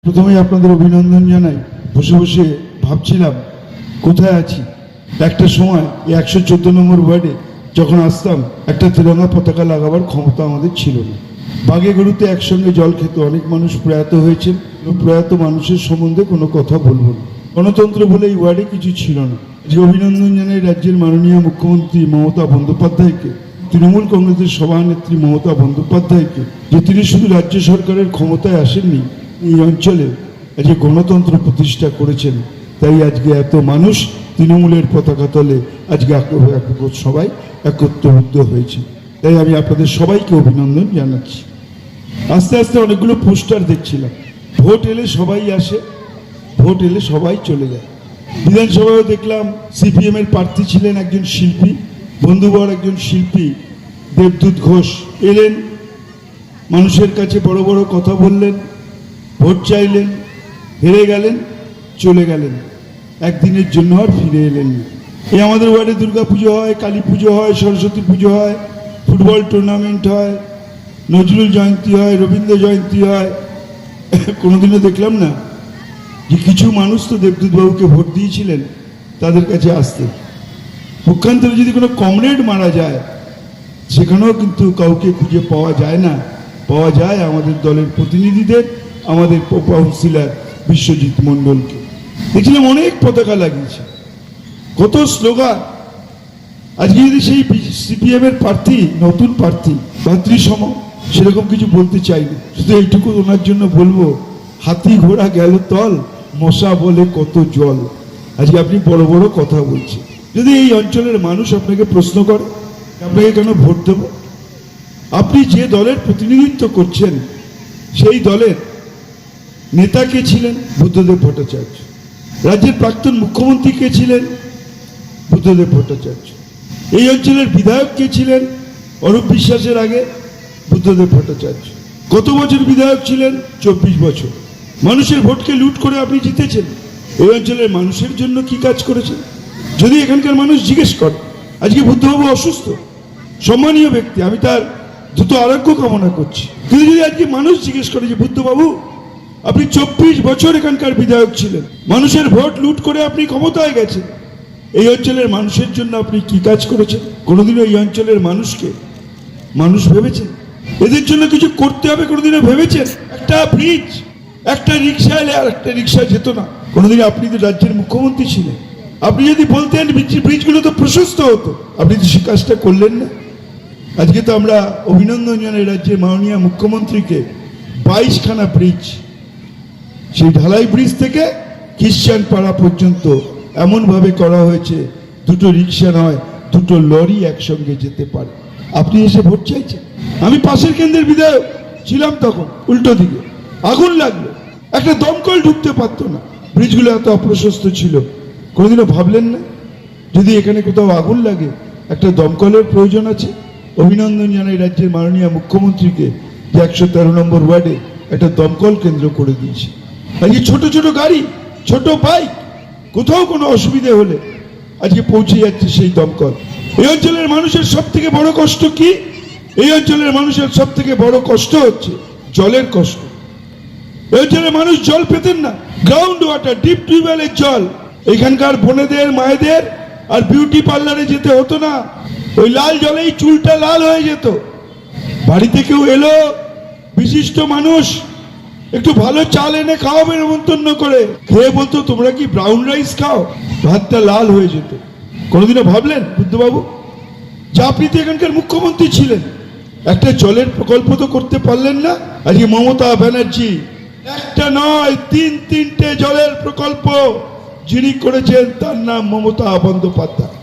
প্রথমেই আপনাদের অভিনন্দন জানাই। বসে বসে ভাবছিলাম কোথায় আছি। একটা সময় 114 নম্বর ওয়ার্ডে যখন আসতাম, একটা তিরঙ্গা পতাকা লাগাবার ক্ষমতা আমাদের ছিল না। বাগে গরুতে একসঙ্গে জল খেতে অনেক মানুষ প্রয়াত হয়েছেন। প্রয়াত মানুষের সম্বন্ধে কোনো কথা বলবো না। গণতন্ত্র বলে এই ওয়ার্ডে কিছু ছিল না। যে অভিনন্দন জানাই রাজ্যের মাননীয় মুখ্যমন্ত্রী মমতা বন্দ্যোপাধ্যায়কে, তৃণমূল কংগ্রেসের সভানেত্রী মমতা বন্দ্যোপাধ্যায়কে, যে তিনি শুধু রাজ্য সরকারের ক্ষমতায় আসেননি, এই অঞ্চলে আজকে গণতন্ত্র প্রতিষ্ঠা করেছেন। তাই আজকে এত মানুষ তৃণমূলের পতাকা তলে আজকে সবাই একত্রবদ্ধ হয়েছে। তাই আমি আপনাদের সবাইকে অভিনন্দন জানাচ্ছি। আস্তে আস্তে অনেকগুলো পোস্টার দেখছিলাম। ভোট এলে সবাই আসে, ভোট এলে সবাই চলে যায়। বিধানসভায়ও দেখলাম সিপিএম এর প্রার্থী ছিলেন একজন শিল্পী, বন্ধুবর একজন শিল্পী দেবদূত ঘোষ এলেন, মানুষের কাছে বড় বড় কথা বললেন, ভোট চাইলেন, হেরে গেলেন, চলে গেলেন, একদিনের জন্য আর ফিরে এলেন না। এই আমাদের ওয়ার্ডে দুর্গা পুজো হয়, কালী পুজো হয়, সরস্বতী পুজো হয়, ফুটবল টুর্নামেন্ট হয়, নজরুল জয়ন্তী হয়, রবীন্দ্র জয়ন্তী হয়। কোনোদিনও দেখলাম না যে কিছু মানুষ তো দেবদূত বাবুকে ভোট দিয়েছিলেন তাদের কাছে আসতে। পক্ষান্তরে যদি কোনো কমরেড মারা যায় সেখানেও কিন্তু কাউকে খুঁজে পাওয়া যায় না। পাওয়া যায় আমাদের দলের প্রতিনিধিদের, আমাদের কাউন্সিলর বিশ্বজিৎ মণ্ডলকে। দেখছিলাম অনেক পতাকা লাগিয়েছে, কত স্লোগান। আজকে যদি সেই সিপিএম এর প্রার্থী, নতুন প্রার্থী ভাতৃসম, সেরকম কিছু বলতে চাইনি। শুধু এইটুকু ওনার জন্য বলবো, হাতি ঘোড়া গেল তল, মশা বলে কত জল। আজকে আপনি বড় বড় কথা বলছেন। যদি এই অঞ্চলের মানুষ আপনাকে প্রশ্ন করে আপনাকে কেন ভোট দেব, আপনি যে দলের প্রতিনিধিত্ব করছেন সেই দলের নেতা কে ছিলেন? বুদ্ধদেব ভট্টাচার্য। রাজ্যের প্রাক্তন মুখ্যমন্ত্রী কে ছিলেন? বুদ্ধদেব ভট্টাচার্য। এই অঞ্চলের বিধায়ক কে ছিলেন? অরূপ বিশ্বাসের আগে বুদ্ধদেব ভট্টাচার্য। কত বছর বিধায়ক ছিলেন? 24 বছর। মানুষের ভোটকে লুট করে আপনি জিতেছেন। এই অঞ্চলের মানুষের জন্য কি কাজ করেছেন? যদি এখানকার মানুষ জিজ্ঞেস করে, আজকে বুদ্ধবাবু অসুস্থ, সম্মানীয় ব্যক্তি, আমি তার দ্রুত আরোগ্য কামনা করছি, কিন্তু যদি আজকে মানুষ জিজ্ঞেস করে যে বুদ্ধবাবু আপনি 24 বছর এখানকার বিধায়ক ছিলেন, মানুষের ভোট লুট করে আপনি ক্ষমতায় গেছেন, এই অঞ্চলের মানুষের জন্য আপনি কি কাজ করেছেন? কোনোদিনও এই অঞ্চলের মানুষকে মানুষ ভেবেছেন? এদের জন্য কিছু করতে হবে কোনোদিনও ভেবেছেন? একটা ব্রিজ, একটা রিক্সা এলে আর একটা রিক্সা যেত না। কোনোদিন আপনি তো রাজ্যের মুখ্যমন্ত্রী ছিলেন, আপনি যদি বলতেন ব্রিজগুলো তো প্রশস্ত হতো, আপনি তো সে কাজটা করলেন না। আজকে তো আমরা অভিনন্দন জানাই রাজ্যের মাননীয় মুখ্যমন্ত্রীকে। 22খানা ব্রিজ, সেই ঢালাই ব্রিজ থেকে খ্রিস্টান পাড়া পর্যন্ত এমনভাবে করা হয়েছে দুটো রিক্সা নয়, দুটো লরি একসঙ্গে যেতে পারে। আপনি এসে ভোট চাইছেন? আমি পাশের কেন্দ্রের বিধায়ক ছিলাম, তখন উল্টো দিকে আগুন লাগলো, একটা দমকল ঢুকতে পারতো না, ব্রিজগুলো এত অপ্রশস্ত ছিল। কোনোদিনও ভাবলেন না যদি এখানে কোথাও আগুন লাগে একটা দমকলের প্রয়োজন আছে? অভিনন্দন জানাই রাজ্যের মাননীয় মুখ্যমন্ত্রীকে যে 113 নম্বর ওয়ার্ডে একটা দমকল কেন্দ্র করে দিয়েছে। আজকে ছোট ছোট গাড়ি, ছোট বাইক, কোথাও কোনো অসুবিধে হলে আজকে পৌঁছে যাচ্ছে সেই দমকল। এই অঞ্চলের মানুষের সব থেকে বড় কষ্ট কি? এই অঞ্চলের মানুষের সব থেকে বড় কষ্ট হচ্ছে জলের কষ্ট। এই অঞ্চলের মানুষ জল পেতেন না, গ্রাউন্ড ওয়াটার, ডিপ টিউবওয়েলের জল। এখানকার বোনেদের, মায়েদের আর বিউটি পার্লারে যেতে হতো না, ওই লাল জলেই চুলটা লাল হয়ে যেত। বাড়িতে কেউ এলো, বিশিষ্ট মানুষ, একটু ভালো চাল এনে খাওয়াবে নেমন্তন্ন করে, খেয়ে বলতো তোমরা কি ব্রাউন রাইস খাও, ভাতটা লাল হয়ে যেত। কোনোদিনও ভাবলেন বুদ্ধবাবু যে আপনি তো এখানকার মুখ্যমন্ত্রী ছিলেন, একটা জলের প্রকল্প তো করতে পারলেন না? আজকে মমতা ব্যানার্জি একটা নয় 3-3টে জলের প্রকল্প যিনি করেছেন তার নাম মমতা বন্দ্যোপাধ্যায়।